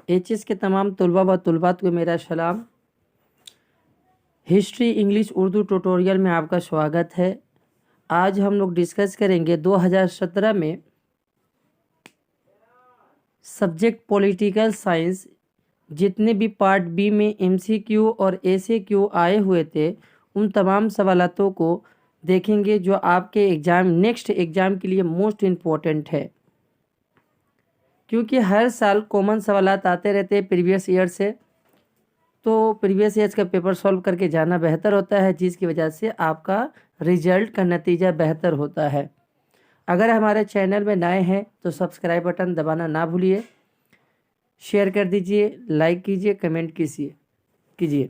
HS के तमाम तलबा व तलबात को मेरा सलाम। हिस्ट्री इंग्लिश उर्दू ट्यूटोरियल में आपका स्वागत है। आज हम लोग डिस्कस करेंगे 2017 में सब्जेक्ट पॉलिटिकल साइंस जितने भी पार्ट बी में एमसीक्यू और एसएक्यू आए हुए थे उन तमाम सवालों को देखेंगे जो आपके नेक्स्ट एग्ज़ाम के लिए मोस्ट इम्पोर्टेंट है, क्योंकि हर साल कॉमन सवालात आते रहते हैं प्रीवियस ईयर से। तो प्रीवियस ईयर का पेपर सॉल्व करके जाना बेहतर होता है, जिसकी वजह से आपका रिजल्ट का नतीजा बेहतर होता है। अगर हमारे चैनल में नए हैं तो सब्सक्राइब बटन दबाना ना भूलिए, शेयर कर दीजिए, लाइक कीजिए, कमेंट कीजिए।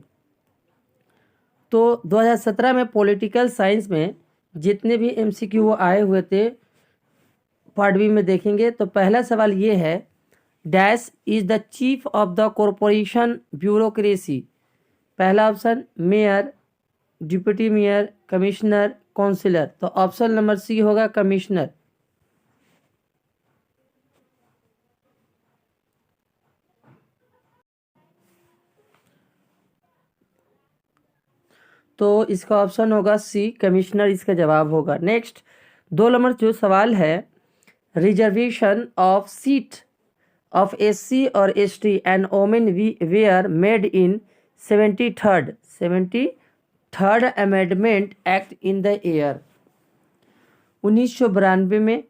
तो 2017 में पॉलिटिकल साइंस में जितने भी एमसीक्यू आए हुए थे पार्ट बी में देखेंगे। तो पहला सवाल ये है, dash is the chief of the corporation bureaucracy. पहला option mayor, deputy mayor, commissioner, councillor. तो ऑप्शन नंबर सी होगा कमिश्नर। तो इसका ऑप्शन होगा सी कमिश्नर, इसका जवाब होगा। नेक्स्ट 2 नंबर जो सवाल है, reservation of seat of SC or ST and women were made in 73rd Amendment Act in the year 1992 में,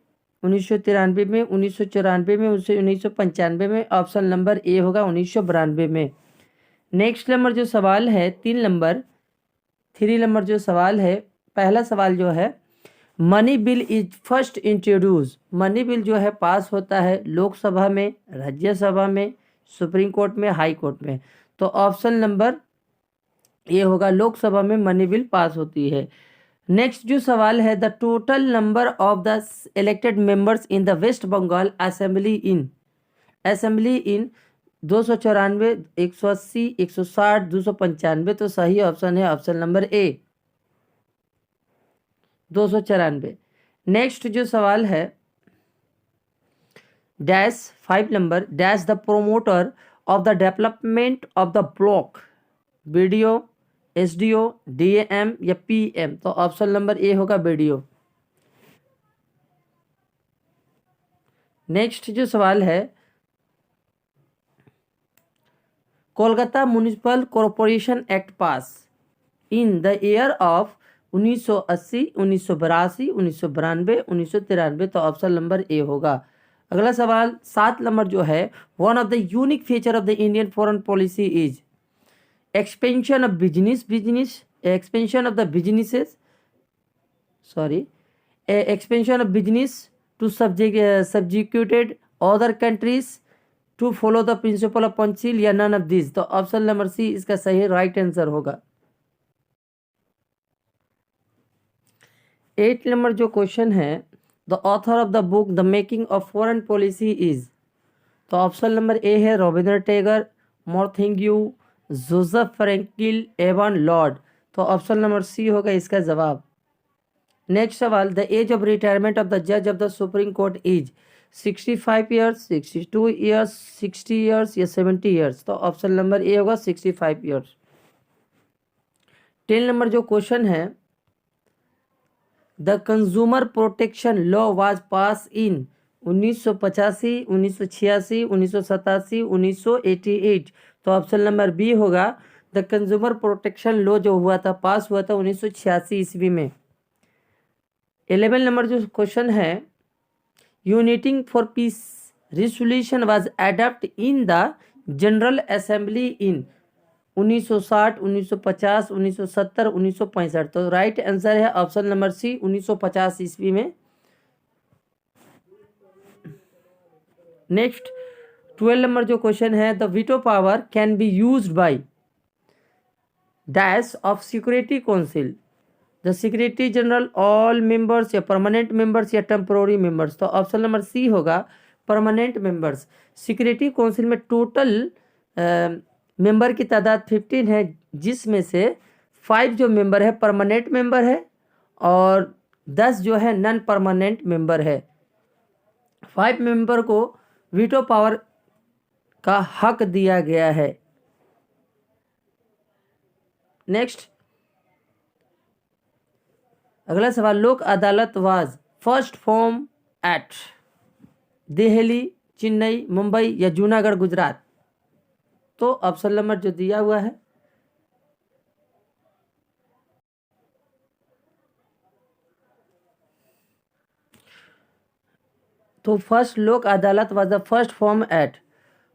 1993 में, 1994 में, 1995 में। ऑप्शन नंबर ए होगा 1992 में। नेक्स्ट नंबर जो सवाल है 3 नंबर जो सवाल है, पहला सवाल जो है, money bill is first introduce. Money bill जो है पास होता है लोकसभा में, राज्यसभा में, सुप्रीम कोर्ट में, हाई कोर्ट में। तो ऑप्शन नंबर ये होगा लोकसभा में मनी बिल पास होती है। नेक्स्ट जो सवाल है, the total number of the elected members in the West Bengal assembly in 294, 180, 160, 295। तो सही ऑप्शन है ऑप्शन नंबर ए 294। नेक्स्ट जो सवाल है, dash 5 number, dash the promoter of the development of the block, BDO, SDO, DM या पीएम। तो ऑप्शन नंबर ए होगा BDO. Next जो सवाल है, Kolkata municipal corporation act pass in the year of 1980, 1982, 1992, 1993। तो ऑप्शन नंबर ए होगा। अगला सवाल 7 नंबर जो है, one of the unique feature of the Indian foreign policy is expansion of business to subjugated other countries to follow the principle of Panchsheel या none of this. तो option number C इसका सही right answer होगा। 8 number जो question है, the author of the book the making of foreign policy is. तो option number A है Rabindra Tagore, Montague, Joseph Franklin, Evan Lord. तो ऑप्शन नंबर सी होगा इसका जवाब। नेक्स्ट सवाल, the age of retirement of the जज of the Supreme Court is 65 years, 62 years, 60 years या 70 years. तो ऑप्शन नंबर ए होगा 65 ईयर्स। 10 नंबर जो क्वेश्चन है, the consumer protection law was पास इन 1985, 1986, 1987, 1988। तो ऑप्शन नंबर बी होगा द कंज्यूमर प्रोटेक्शन लॉ जो हुआ था पास हुआ था 1986 ईस्वी में। 11 नंबर जो क्वेश्चन है, uniting for piece resolution was adopt in the general assembly in 1960, 1950, 1970, 1965। तो राइट आंसर है ऑप्शन नंबर सी 1950 ईस्वी में। नेक्स्ट 12 नंबर जो क्वेश्चन है, the veto power can be used by dash of security council, the secretary general, all members या permanent members या temporary members. तो option number C होगा परमानेंट मेंबर्स। सिक्योरिटी काउंसिल में total member की तादाद 15 है, जिसमें से 5 जो मेंबर है परमानेंट मेंबर है और 10 जो है नॉन परमानेंट मेंबर है। 5 मेंबर को वीटो पावर का हक दिया गया है। नेक्स्ट, अगला सवाल, Lok Adalat was first formed at Delhi, Chennai, Mumbai या जूनागढ़, गुजरात। तो ऑप्शन नंबर जो दिया हुआ है, तो first Lok Adalat was the first formed at,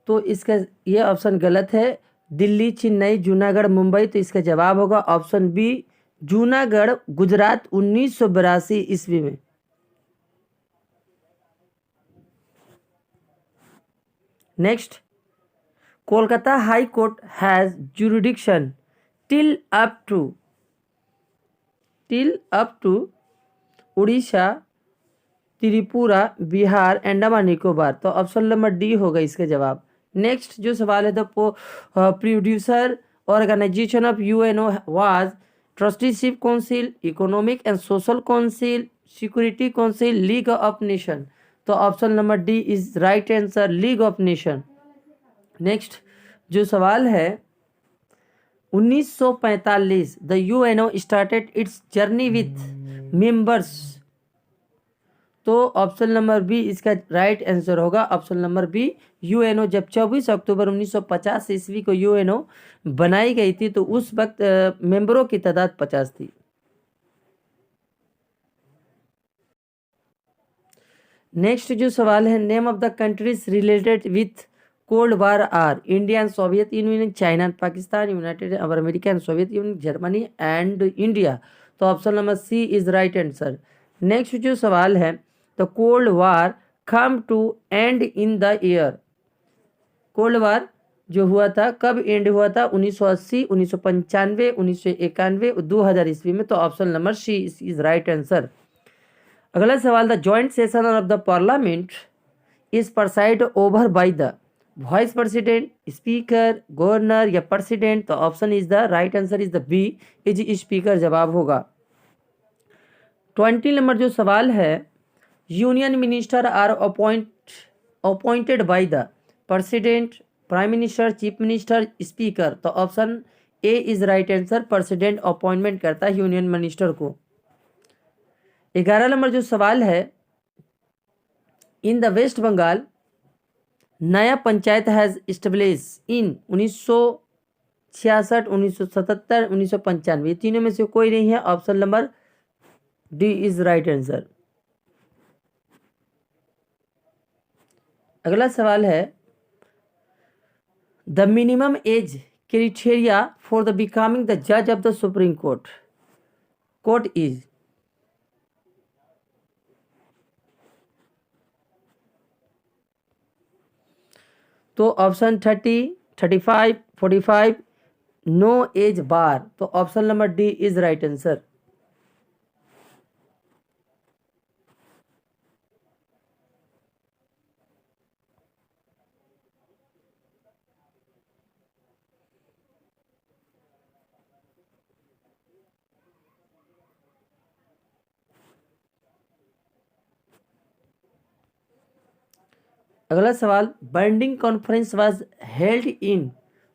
तो इसका ये ऑप्शन गलत है। दिल्ली, चेन्नई, जूनागढ़, मुंबई। तो इसका जवाब होगा ऑप्शन बी, जूनागढ़, गुजरात, 1982 ईस्वी में। Next, Kolkata high court has jurisdiction till up to Orissa, Tripura, Bihar, Andaman Nicobar. तो ऑप्शन नंबर डी होगा इसका जवाब। नेक्स्ट जो सवाल है, the producer organisation of UNO was Trusteeship Council, Economic and Social Council, Security Council, League of Nation. तो option number D is right answer, League of Nation. Next जो सवाल है, 1945 the UNO started its journey with members. तो option number B इसका right answer होगा, option number B. UNO जब 24 अक्टूबर 1950 ईस्वी को यूएनओ बनाई गई थी, तो उस वक्त मेंबरों की तादाद 50 थी। नेक्स्ट जो सवाल है, name of the countries related with Cold War are India and Soviet Union, China and Pakistan, United Arab America and Soviet Union, Germany and India. तो option number C is right answer. Next जो सवाल है, the Cold War come to end in the year. Cold War जो हुआ था कब and हुआ था? 1980, 1995, 1991, 2000 ईस्वी में। तो option number C is right answer. अगला सवाल, the joint session of the parliament is preside over by the vice president, speaker, governor या प्रेसिडेंट। तो option is the right answer is the B, is speaker जवाब होगा। 20 number जो सवाल है, union minister are appointed by the president, prime minister, chief minister, speaker. तो option A is right answer, president appointment करता है union minister को। 11 number जो सवाल है, इन द वेस्ट बंगाल नया पंचायत हैज इस्टेब्लिश इन 1966, 1977, 1995। तीनों में से कोई नहीं है, option number D is right answer. अगला सवाल है, the minimum age criteria for the becoming the जज of the Supreme Court is. तो ऑप्शन 30, 35, 45, नो एज बार। तो option number D is right answer. अगला सवाल, Bandung conference was held in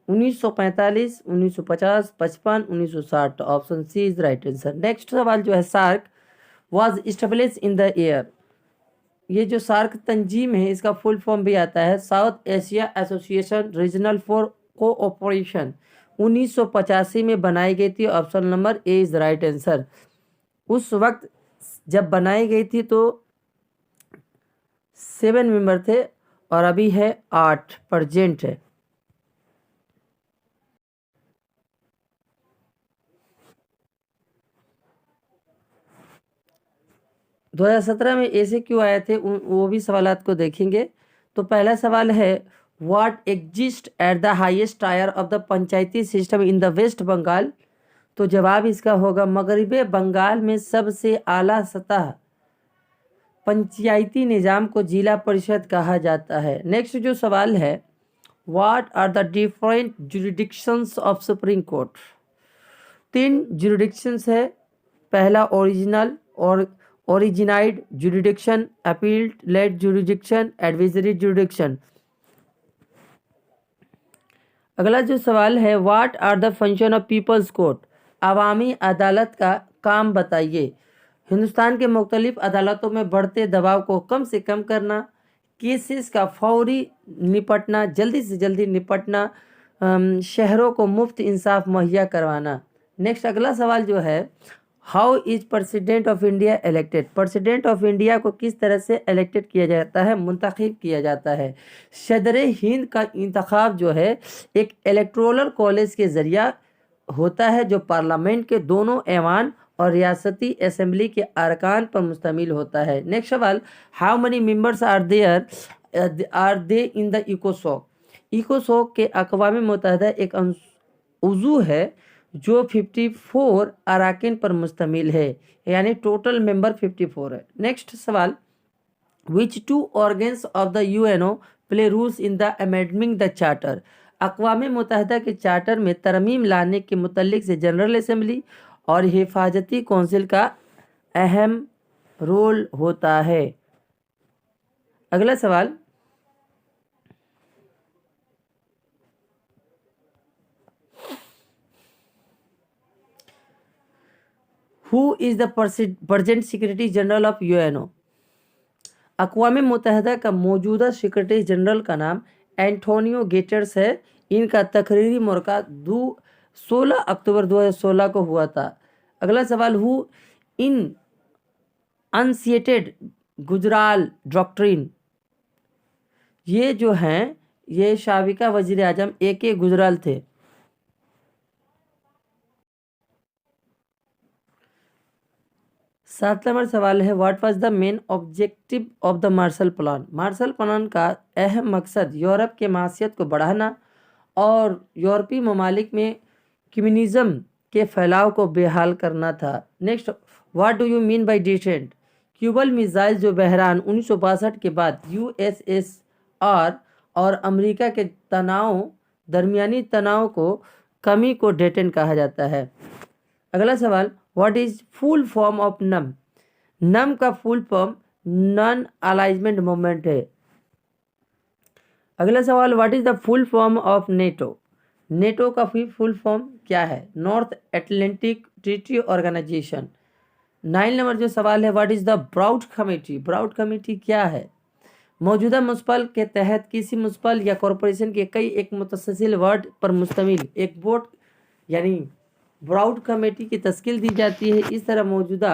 1945, 1950, 55, 1960। तो option C is right answer. Next सवाल जो है, SAARC was establish in the year. ये जो सार्क तंजीम है, इसका फुल फॉर्म भी आता है south Asia association regional for cooperation. 1985 में बनाई गई थी, option number A is right answer. उस वक्त जब बनाई गई थी तो 7 मेंबर थे और अभी है 8 प्रेजेंट है। – 2017 में ऐसे क्यों आए थे, वो भी सवालात को देखेंगे। तो पहला सवाल है, what exist at the highest tier of the panchayati system in the West Bengal. तो जवाब इसका होगा, मगरिबी बंगाल में सबसे आला सतह पंचायती निज़ाम को जिला परिषद कहा जाता है। नेक्स्ट जो सवाल है, what are the different jurisdictions of Supreme Court. 3 jurisdictions है, पहला ओरिजिनल और originated jurisdiction, appellate jurisdiction, advisory jurisdiction. अगला जो सवाल है, what are the function of people's court, अवामी अदालत का काम बताइए। हिंदुस्तान के मुख्तलिफ अदालतों में बढ़ते दबाव को कम से कम करना, केसेस का फौरी निपटना, जल्दी से जल्दी निपटना, शहरों को मुफ्त इंसाफ मुहैया करवाना। नेक्स्ट अगला सवाल जो है, how is president of India elected, president of India को किस तरह से इलेक्टेड किया जाता है, मुंतखब किया जाता है। सदर हिंद का इंतखाब जो है एक इलेक्टोरल कॉलेज के जरिया होता है जो पार्लियामेंट के दोनों ऐवान और रियासती असेंबली के अरकान पर मुश्तमिल होता है। नेक्स्ट सवाल, how many members are they in the इकोसॉक, इकोसॉक के अक़वाम मुत्तहिदा एक उज़ू है जो 54 अराकिन पर मुश्तमिल है, यानी टोटल मेंबर 54 है। नेक्स्ट सवाल, which two organs of the UNO play rules in the amending the charter, अक़वाम मुत्तहिदा के चार्टर में तरमीम लाने के मुतल्लिक से जनरल असेंबली और हिफाजती कौंसिल का अहम रोल होता है। अगला सवाल, who is the present secretary general of UNO, अक़वाम मुत्तहिदा का मौजूदा सेक्रेटरी जनरल का नाम एंटोनियो गेटर्स है। इनका तकरीरी मुलाकात 16 अक्टूबर 2016 को हुआ था। अगला सवाल, हु इन अनसिएटेड गुजराल डॉक्ट्रिन, ये जो हैं ये साबिका वजीर आजम AK गुजराल थे। सात नंबर सवाल है, what was the main objective of the Marshall plan, Marshall plan का अहम मकसद यूरोप के मासियत को बढ़ाना और यूरोपीय ममालिक में कम्युनिज्म के फैलाव को बेहाल करना था। Next, what do you mean by dissent, Cuban missile जो बहरान 1962 के बाद USSR और अमेरिका के दरमियानी तनाव को कमी को डेटेंट कहा जाता है। अगला सवाल, what is full form of NAM, NAM का full form non alignment movement है। अगला सवाल, what is the full form of NATO, NATO का फुल फॉर्म क्या है, North Atlantic Treaty Organisation. 9 number जो सवाल है, what is the Broad committee, Broad committee क्या है, मौजूदा म्युनिसिपल के तहत किसी म्युनिसिपल या कॉरपोरेशन के कई एक मुतसलसिल वार्ड पर मुश्तमिल एक बोर्ड यानी ब्राउड कमेटी की तश्कील दी जाती है। इस तरह मौजूदा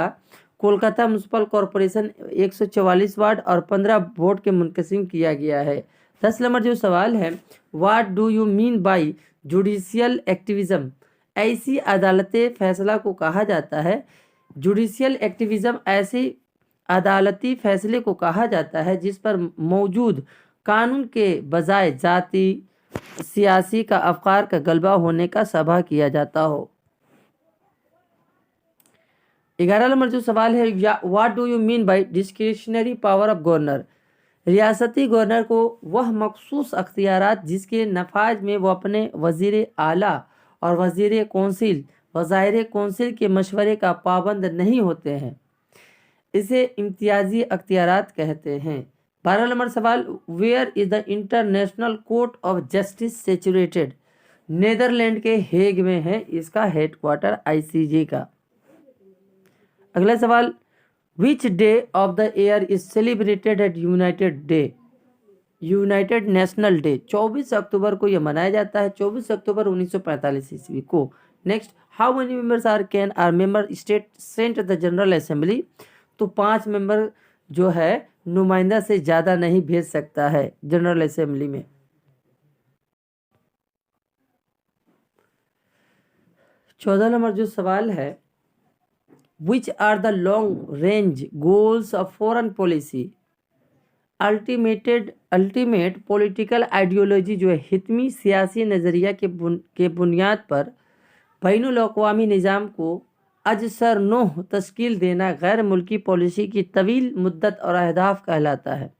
कोलकाता म्युनिसिपल कॉरपोरेशन 144 वार्ड और 15 बोर्ड के मुनकसिम किया गया है। 10 नंबर जो सवाल है, what do you mean bye judicial activism, ऐसी अदालती फैसला को कहा जाता है। जुडिशियल एक्टिविज्म ऐसी अदालती फैसले को कहा जाता है जिस पर मौजूद कानून के बजाय जाति सियासी का अफकार का गलबा होने का सभा किया जाता हो। 11 नंबर जो सवाल है, what do you mean bye discretionary power of governor, रियासती गवर्नर को वह मखसूस अख्तियारात जिसके नफाज में वो अपने वजीर आला और वजीर कौंसिल वज़ाइर कौंसिल के मशवरे का पाबंद नहीं होते हैं, इसे इम्तियाजी अख्तियारात कहते हैं। 12 नंबर सवाल, where is the international court of justice situated, Netherlands के हेग में है इसका हेडक्वार्टर ICJ का। अगला सवाल, which day of the year is celebrated at united national day, 24 अक्टूबर को यह मनाया जाता है, 24 अक्टूबर 1945 ईस्वी को। Next, how many members are member state sent the general assembly, तो 5 मेंबर जो है नुमाइंदा से ज़्यादा नहीं भेज सकता है जनरल असेंबली में। 14 नंबर जो सवाल है, which are the long range goals of foreign policy, ultimate political ideology जो है हितमी सियासी नज़रिया के बुनियाद पर बैनुल अक़वामी निज़ाम को अजसर नोह तश्कील देना गैर मुल्की पॉलिसी की तवील मुद्दत और अहदाफ कहलाता है।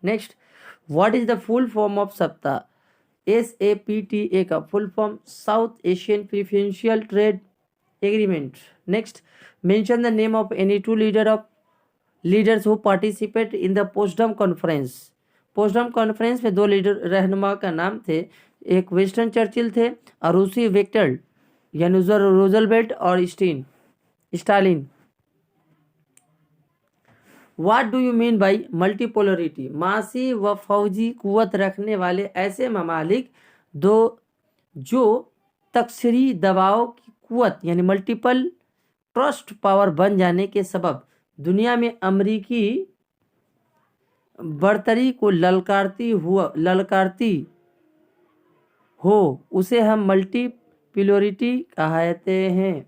Next, what is the full form of SAPTA, SAPTA का full form South Asian Preferential Trade Agreement. Next, mention the name of any 2 leaders who participate in the Potsdam conference, Potsdam conference में 2 leader रहनुमा का नाम थे, एक Winston Churchill थे और रूसी विक्टर यानी रूजवेल्ट और Stalin. What do you mean by multipolarity? मासी व फौजी कुवत रखने वाले ऐसे ममालिक जो तकसरी दबाव की कुवत यानी मल्टीपल ट्रस्ट पावर बन जाने के सबब दुनिया में अमेरिकी बढ़तरी को ललकारती हो, उसे हम मल्टीपोलरिटी कहते हैं।